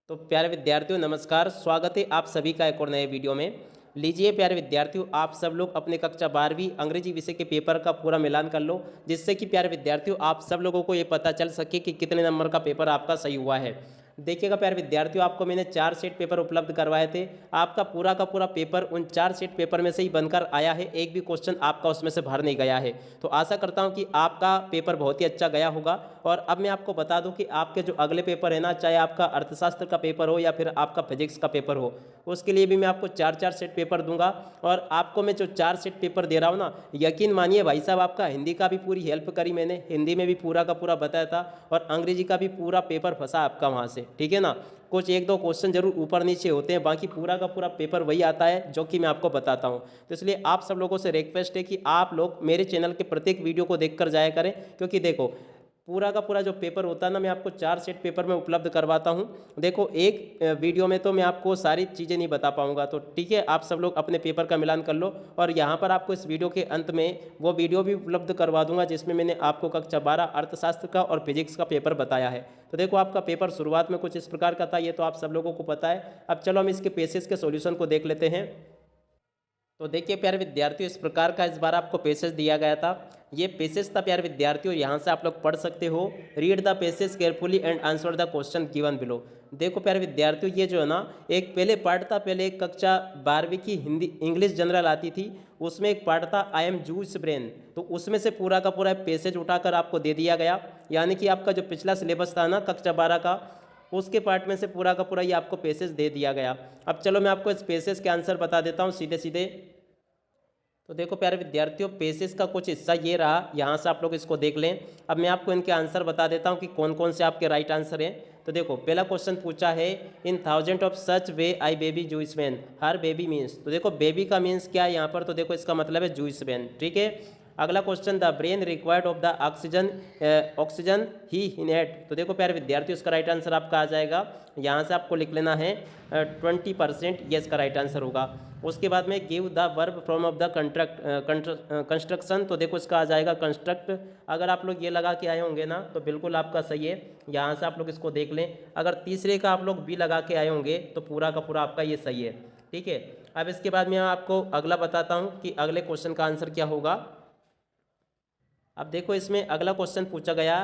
तो प्यारे विद्यार्थियों नमस्कार, स्वागत है आप सभी का एक और नए वीडियो में। लीजिए प्यारे विद्यार्थियों, आप सब लोग अपने कक्षा 12वीं अंग्रेजी विषय के पेपर का पूरा मिलान कर लो, जिससे कि प्यारे विद्यार्थियों आप सब लोगों को ये पता चल सके कि कितने नंबर का पेपर आपका सही हुआ है। देखिएगा प्यारे विद्यार्थियों, आपको मैंने 4 सेट पेपर उपलब्ध करवाए थे। आपका पूरा का पूरा पेपर उन 4 सेट पेपर में से ही बनकर आया है, एक भी क्वेश्चन आपका उसमें से बाहर नहीं गया है। तो आशा करता हूँ कि आपका पेपर बहुत ही अच्छा गया होगा। और अब मैं आपको बता दूं कि आपके जो अगले पेपर है ना, चाहे आपका अर्थशास्त्र का पेपर हो या फिर आपका फिजिक्स का पेपर हो, उसके लिए भी मैं आपको 4-4 सेट पेपर दूंगा। और आपको मैं जो 4 सेट पेपर दे रहा हूँ ना, यकीन मानिए भाई साहब, आपका हिंदी का भी पूरी हेल्प करी मैंने, हिंदी में भी पूरा का पूरा बताया था और अंग्रेजी का भी पूरा पेपर फंसा आपका वहाँ से, ठीक है ना। कुछ एक दो क्वेश्चन जरूर ऊपर नीचे होते हैं, बाकी पूरा का पूरा पेपर वही आता है जो कि मैं आपको बताता हूँ। तो इसलिए आप सब लोगों से रिक्वेस्ट है कि आप लोग मेरे चैनल के प्रत्येक वीडियो को देखकर जाया करें, क्योंकि देखो पूरा का पूरा जो पेपर होता है ना, मैं आपको 4 सेट पेपर में उपलब्ध करवाता हूँ। देखो एक वीडियो में तो मैं आपको सारी चीज़ें नहीं बता पाऊंगा, तो ठीक है, आप सब लोग अपने पेपर का मिलान कर लो। और यहाँ पर आपको इस वीडियो के अंत में वो वीडियो भी उपलब्ध करवा दूंगा जिसमें मैंने आपको कक्षा 12 अर्थशास्त्र का और फिजिक्स का पेपर बताया है। तो देखो आपका पेपर शुरुआत में कुछ इस प्रकार का था, ये तो आप सब लोगों को पता है। अब चलो हम इसके पेसेस के सॉल्यूशन को देख लेते हैं। तो देखिए प्यारे विद्यार्थियों, इस प्रकार का इस बार आपको पैसेज दिया गया था। ये पैसेज था प्यारे विद्यार्थियों, यहाँ से आप लोग पढ़ सकते हो। Read the passage carefully and answer the question given below. देखो प्यारे विद्यार्थियों, ये जो है ना, एक पहले पार्ट था, पहले एक कक्षा 12वीं की हिंदी इंग्लिश जनरल आती थी, उसमें एक पार्ट था आई एम जूस ब्रेन। तो उसमें से पूरा का पूरा पैसेज उठाकर आपको दे दिया गया, यानी कि आपका जो पिछला सिलेबस था ना कक्षा 12 का, उसके पार्ट में से पूरा का पूरा ये आपको पेसेज दे दिया गया। अब चलो मैं आपको इस पेसेज के आंसर बता देता हूँ सीधे सीधे। तो देखो प्यारे विद्यार्थियों, पेसेस का कुछ हिस्सा ये रहा, यहाँ से आप लोग इसको देख लें। अब मैं आपको इनके आंसर बता देता हूँ कि कौन कौन से आपके राइट आंसर हैं। तो देखो पहला क्वेश्चन पूछा है, in thousand of such way I baby juice man, हर बेबी मीन्स। तो देखो बेबी का मीन्स क्या है यहाँ पर, तो देखो इसका मतलब है जूइस मैन, ठीक है। अगला question, the brain required of the oxygen oxygen ही इनहेट। तो देखो प्यारे विद्यार्थियों, इसका राइट आंसर आपका आ जाएगा, यहाँ से आपको लिख लेना है 20%, ये इसका राइट आंसर होगा। उसके बाद में give the verb from of the construction. तो देखो इसका आ जाएगा कंस्ट्रक्ट। अगर आप लोग ये लगा के आए होंगे ना तो बिल्कुल आपका सही है, यहाँ से आप लोग इसको देख लें। अगर तीसरे का आप लोग भी लगा के आए होंगे तो पूरा का पूरा आपका ये सही है, ठीक है। अब इसके बाद मैं आपको अगला बताता हूँ कि अगले क्वेश्चन का आंसर क्या होगा। अब देखो इसमें अगला क्वेश्चन पूछा गया,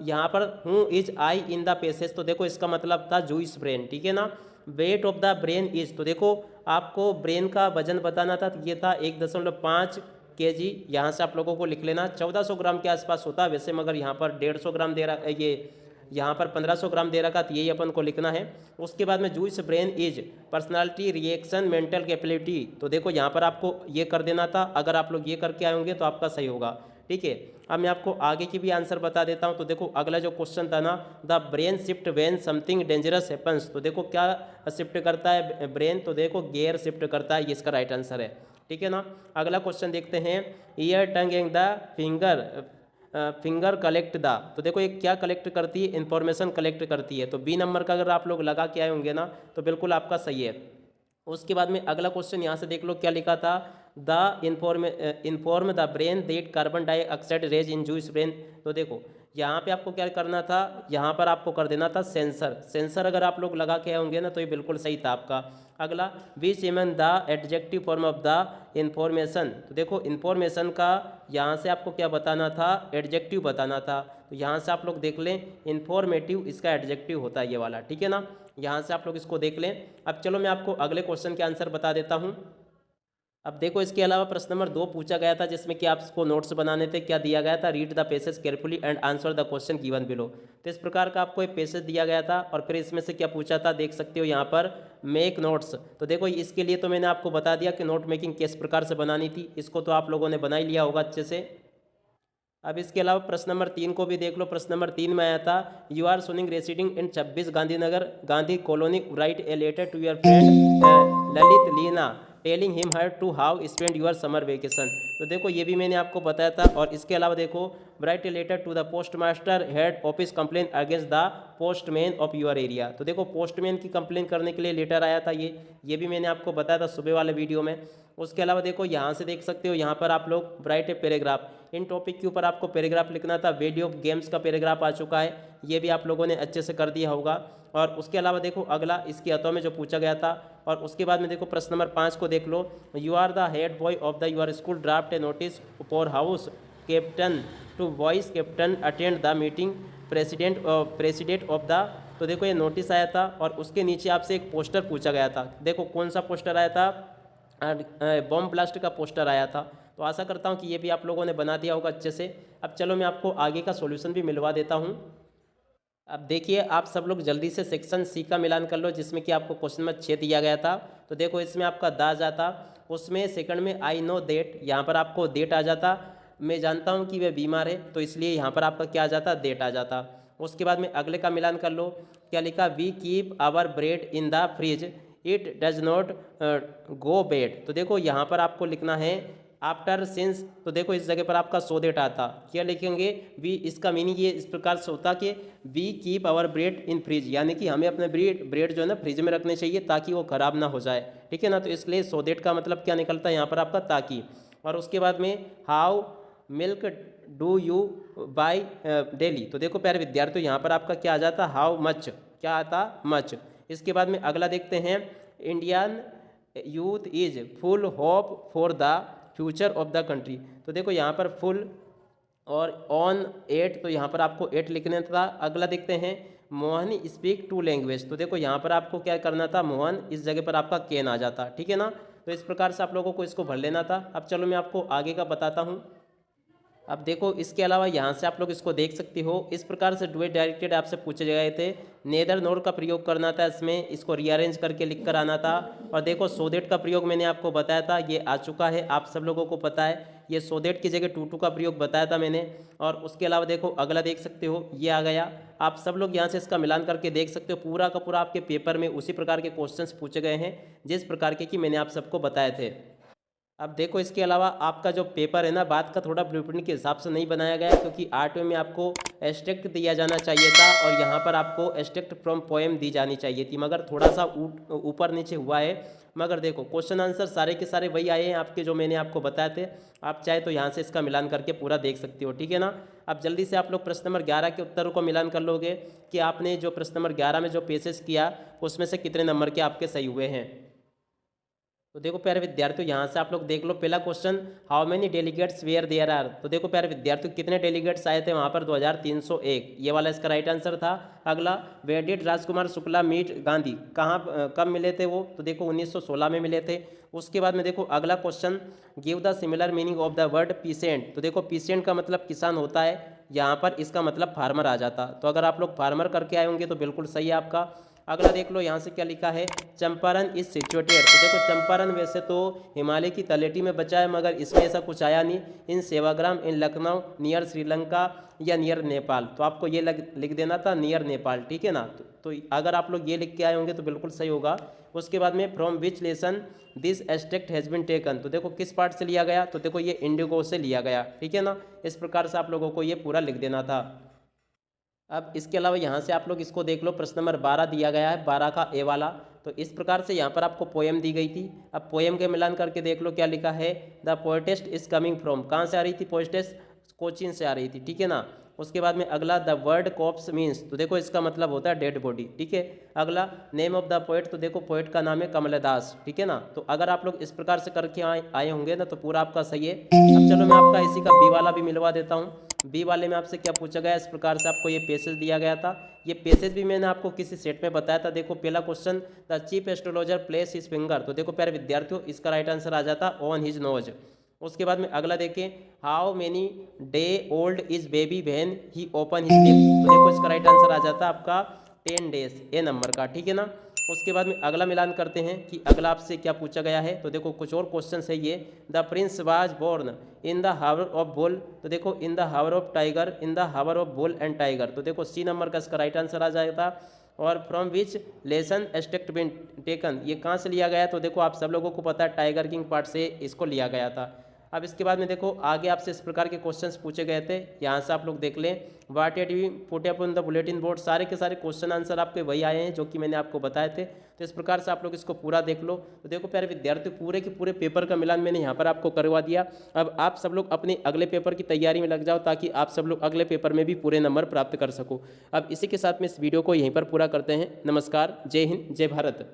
यहाँ पर हूँ is I in the passage. तो देखो इसका मतलब था जूइस ब्रेन, ठीक है ना। Weight of the brain is, तो देखो आपको ब्रेन का वजन बताना था, तो ये था 1.5 kg। यहाँ से आप लोगों को लिख लेना 1400 ग्राम के आसपास होता है वैसे, मगर यहाँ पर 150 ग्राम दे रहा, ये यहाँ पर 1500 ग्राम दे रखा, तो यही अपन को लिखना है। उसके बाद में juice brain is personality reaction mental capability. तो देखो यहाँ पर आपको ये कर देना था, अगर आप लोग ये करके आए होंगे तो आपका सही होगा, ठीक है। अब मैं आपको आगे की भी आंसर बता देता हूँ। तो देखो अगला जो क्वेश्चन था ना, the brain shift when something dangerous happens. तो देखो क्या शिफ्ट करता है ब्रेन, तो देखो गियर शिफ्ट करता है, ये इसका राइट आंसर है, ठीक है ना। अगला क्वेश्चन देखते हैं, year tongue and the finger collect the. तो देखो ये क्या कलेक्ट करती है, इंफॉर्मेशन कलेक्ट करती है। तो बी नंबर का अगर आप लोग लगा के आए होंगे ना तो बिल्कुल आपका सही है। उसके बाद में अगला क्वेश्चन यहाँ से देख लो क्या लिखा था, the inform the brain that carbon dioxide raise in juice brain. तो देखो यहाँ पे आपको क्या करना था, यहाँ पर आपको कर देना था सेंसर। सेंसर अगर आप लोग लगा के आए होंगे ना तो ये बिल्कुल सही था आपका। अगला, विच एमन the adjective form of the information. तो देखो इंफॉर्मेशन का यहाँ से आपको क्या बताना था, एडजेक्टिव बताना था। तो यहाँ से आप लोग देख लें, इंफॉर्मेटिव इसका एडजेक्टिव होता है ये वाला, ठीक है ना। यहाँ से आप लोग इसको देख लें। अब चलो मैं आपको अगले क्वेश्चन के आंसर बता देता हूँ। अब देखो इसके अलावा प्रश्न नंबर 2 पूछा गया था, जिसमें कि आपको नोट्स बनाने थे। क्या दिया गया था, read the passage carefully and answer the question given below. तो इस प्रकार का आपको एक पैसेज दिया गया था और फिर इसमें से क्या पूछा था देख सकते हो यहाँ पर, मेक नोट्स। तो देखो इसके लिए तो मैंने आपको बता दिया कि नोट मेकिंग किस प्रकार से बनानी थी, इसको तो आप लोगों ने बना ही लिया होगा अच्छे से। अब इसके अलावा प्रश्न नंबर 3 को भी देख लो। प्रश्न नंबर 3 में आया था, you are Sunil residing in 26 Gandhinagar Gandhi colony, write a letter to your friend Lalit Leena telling him her to how spend your summer vacation. तो देखो ये भी मैंने आपको बताया था। और इसके अलावा देखो write a letter to the post master head office complain against the postman of your area. तो देखो पोस्टमैन की कंप्लेन करने के लिए लेटर आया था, ये भी मैंने आपको बताया था सुबह वाले वीडियो में। उसके अलावा देखो यहाँ से देख सकते हो, यहाँ पर आप लोग right a paragraph, in topic के ऊपर आपको पैराग्राफ लिखना था। वीडियो गेम्स का पैराग्राफ आ चुका है, ये भी आप लोगों ने अच्छे से कर दिया होगा। और उसके अलावा देखो अगला इसकी अतों में जो पूछा गया था। और उसके बाद में देखो प्रश्न नंबर 5 को देख लो। You are the head boy of the your school draft a notice for house captain to vice captain attend the meeting president of the. तो देखो ये नोटिस आया था और उसके नीचे आपसे एक पोस्टर पूछा गया था। देखो कौन सा पोस्टर आया था, बॉम्ब ब्लास्ट का पोस्टर आया था। तो आशा करता हूँ कि ये भी आप लोगों ने बना दिया होगा अच्छे से। अब चलो मैं आपको आगे का सॉल्यूशन भी मिलवा देता हूँ। अब देखिए आप सब लोग जल्दी से सेक्शन सी का मिलान कर लो, जिसमें कि आपको क्वेश्चन नंबर 6 दिया गया था। तो देखो इसमें आपका दा जाता, उसमें सेकंड में आई नो देट, यहाँ पर आपको देट आ जाता। मैं जानता हूँ कि वह बीमार है, तो इसलिए यहाँ पर आपका क्या आ जाता, देट आ जाता। उसके बाद में अगले का मिलान कर लो। क्या लिखा, we keep our bread in the fridge it does not go bad. तो देखो यहाँ पर आपको लिखना है आफ्टर सिंस। तो देखो इस जगह पर आपका सो देट आता, क्या लिखेंगे वी। इसका मीनिंग ये इस प्रकार से होता कि we keep our bread in fridge, यानी कि हमें अपने ब्रेड जो है ना फ्रिज में रखने चाहिए ताकि वो खराब ना हो जाए, ठीक है ना। तो इसलिए सो देट का मतलब क्या निकलता है यहाँ पर आपका ताकि। और उसके बाद में how milk do you by daily. तो देखो प्यारे विद्यार्थियों यहाँ पर आपका क्या आ जाता, हाउ मच, क्या आता, मच। इसके बाद में अगला देखते हैं, Indian youth is full hope for the future of the country. तो देखो यहाँ पर फुल और ऑन 8, तो यहाँ पर आपको 8 लिखना था। अगला देखते हैं, मोहन स्पीक 2 लैंग्वेज। तो देखो यहाँ पर आपको क्या करना था, मोहन, इस जगह पर आपका केन आ जाता, ठीक है ना। तो इस प्रकार से आप लोगों को इसको भर लेना था। अब चलो मैं आपको आगे का बताता हूँ। अब देखो इसके अलावा यहाँ से आप लोग इसको देख सकते हो, इस प्रकार से डुएट डायरेक्टेड आपसे पूछे गए थे। नेदर नोर का प्रयोग करना था इसमें, इसको रीअरेंज करके लिख कर आना था। और देखो सोदेट का प्रयोग मैंने आपको बताया था, ये आ चुका है, आप सब लोगों को पता है। ये सोदेट की जगह टू का प्रयोग बताया था मैंने। और उसके अलावा देखो अगला देख सकते हो, ये आ गया। आप सब लोग यहाँ से इसका मिलान करके देख सकते हो, पूरा का पूरा आपके पेपर में उसी प्रकार के क्वेश्चंस पूछे गए हैं जिस प्रकार के कि मैंने आप सबको बताए थे। अब देखो इसके अलावा आपका जो पेपर है ना, बात का थोड़ा ब्लूप्रिंट के हिसाब से नहीं बनाया गया, क्योंकि आर्टवे में आपको एब्स्ट्रैक्ट दिया जाना चाहिए था और यहाँ पर आपको एब्स्ट्रैक्ट फ्रॉम पोएम दी जानी चाहिए थी, मगर थोड़ा सा ऊपर नीचे हुआ है। मगर देखो क्वेश्चन आंसर सारे के सारे वही आए हैं आपके, जो मैंने आपको बताए थे। आप चाहे तो यहाँ से इसका मिलान करके पूरा देख सकते हो, ठीक है ना। अब जल्दी से आप लोग प्रश्न नंबर 11 के उत्तरों को मिलान कर लोगे कि आपने जो प्रश्न नंबर 11 में जो पेशेस किया उसमें से कितने नंबर के आपके सही हुए हैं। तो देखो प्यारे विद्यार्थियों यहाँ से आप लोग देख लो, पहला question, how many delegates were there are. तो देखो प्यारे विद्यार्थियों कितने डेलीगेट्स आए थे वहाँ पर, 2301, ये वाला इसका राइट आंसर था। अगला, where did Rajkumar Shukla meet Gandhi, कहाँ कब मिले थे वो। तो देखो 1916 में मिले थे। उसके बाद में देखो अगला question, give the similar meaning of the word pheasant. तो देखो पीसेंट का मतलब किसान होता है, यहाँ पर इसका मतलब फार्मर आ जाता। तो अगर आप लोग फार्मर करके आए होंगे तो बिल्कुल सही है आपका। अगला देख लो यहाँ से क्या लिखा है, चंपारण इज सिचुएटेड। तो देखो चंपारण वैसे तो हिमालय की तलेटी में बचा है, मगर इसमें ऐसा कुछ आया नहीं। इन सेवाग्राम इन लखनऊ नियर श्रीलंका या नियर नेपाल। तो आपको ये लिख देना था नियर नेपाल, ठीक है ना। तो अगर आप लोग ये लिख के आए होंगे तो बिल्कुल सही होगा। उसके बाद में from which lesson this extract has been taken. तो देखो किस पार्ट से लिया गया, तो देखो ये इंडिगो से लिया गया, ठीक है ना। इस प्रकार से आप लोगों को ये पूरा लिख देना था। अब इसके अलावा यहाँ से आप लोग इसको देख लो, प्रश्न नंबर 12 दिया गया है, 12 का ए वाला। तो इस प्रकार से यहाँ पर आपको पोएम दी गई थी। अब पोएम के मिलान करके देख लो क्या लिखा है, द पोएटेस्ट इज कमिंग फ्रॉम, कहाँ से आ रही थी पोएटेस्ट, कोचीन से आ रही थी, ठीक है ना। उसके बाद में अगला, द वर्ड कॉप्स मीन्स, तो देखो इसका मतलब होता है डेड बॉडी, ठीक है। अगला, नेम ऑफ द पोएट, तो देखो पोएट का नाम है कमलदास, ठीक है ना। तो अगर आप लोग इस प्रकार से करके आए होंगे ना तो पूरा आपका सही है। अब चलो मैं आपका इसी का बी वाला भी मिलवा देता हूँ। बी वाले में आपसे क्या पूछा गया, इस प्रकार से आपको ये पैसेज दिया गया था। ये पैसेज भी मैंने आपको किसी सेट में बताया था। देखो पहला question, the chief astrologer place his finger. तो देखो प्यारे विद्यार्थियों इसका राइट आंसर आ जाता ऑन हिज नोज। उसके बाद में अगला देखें, how many day old is baby when he open his lips. तो देखो इसका राइट आंसर आ जाता आपका 10 डेज, ए नंबर का, ठीक है ना। उसके बाद में अगला मिलान करते हैं कि अगला आपसे क्या पूछा गया है। तो देखो कुछ और क्वेश्चन है ये, the prince was born in the hour of bull. तो देखो in the hour of tiger, in the hour of bull and tiger. तो देखो सी नंबर का इसका राइट आंसर आ जाएगा। और from which lesson extract been taken, ये कहाँ से लिया गया। तो देखो आप सब लोगों को पता है टाइगर किंग पार्ट से इसको लिया गया था। अब इसके बाद में देखो आगे आपसे इस प्रकार के क्वेश्चंस पूछे गए थे, यहाँ से आप लोग देख लें। What had you put up on the bulletin board, सारे के सारे क्वेश्चन आंसर आपके वही आए हैं जो कि मैंने आपको बताए थे। तो इस प्रकार से आप लोग इसको पूरा देख लो। तो देखो प्यारे विद्यार्थी, पूरे के पूरे पेपर का मिलान मैंने यहाँ पर आपको करवा दिया। अब आप सब लोग अपने अगले पेपर की तैयारी में लग जाओ ताकि आप सब लोग अगले पेपर में भी पूरे नंबर प्राप्त कर सको। अब इसी के साथ में इस वीडियो को यहीं पर पूरा करते हैं। नमस्कार, जय हिंद, जय भारत।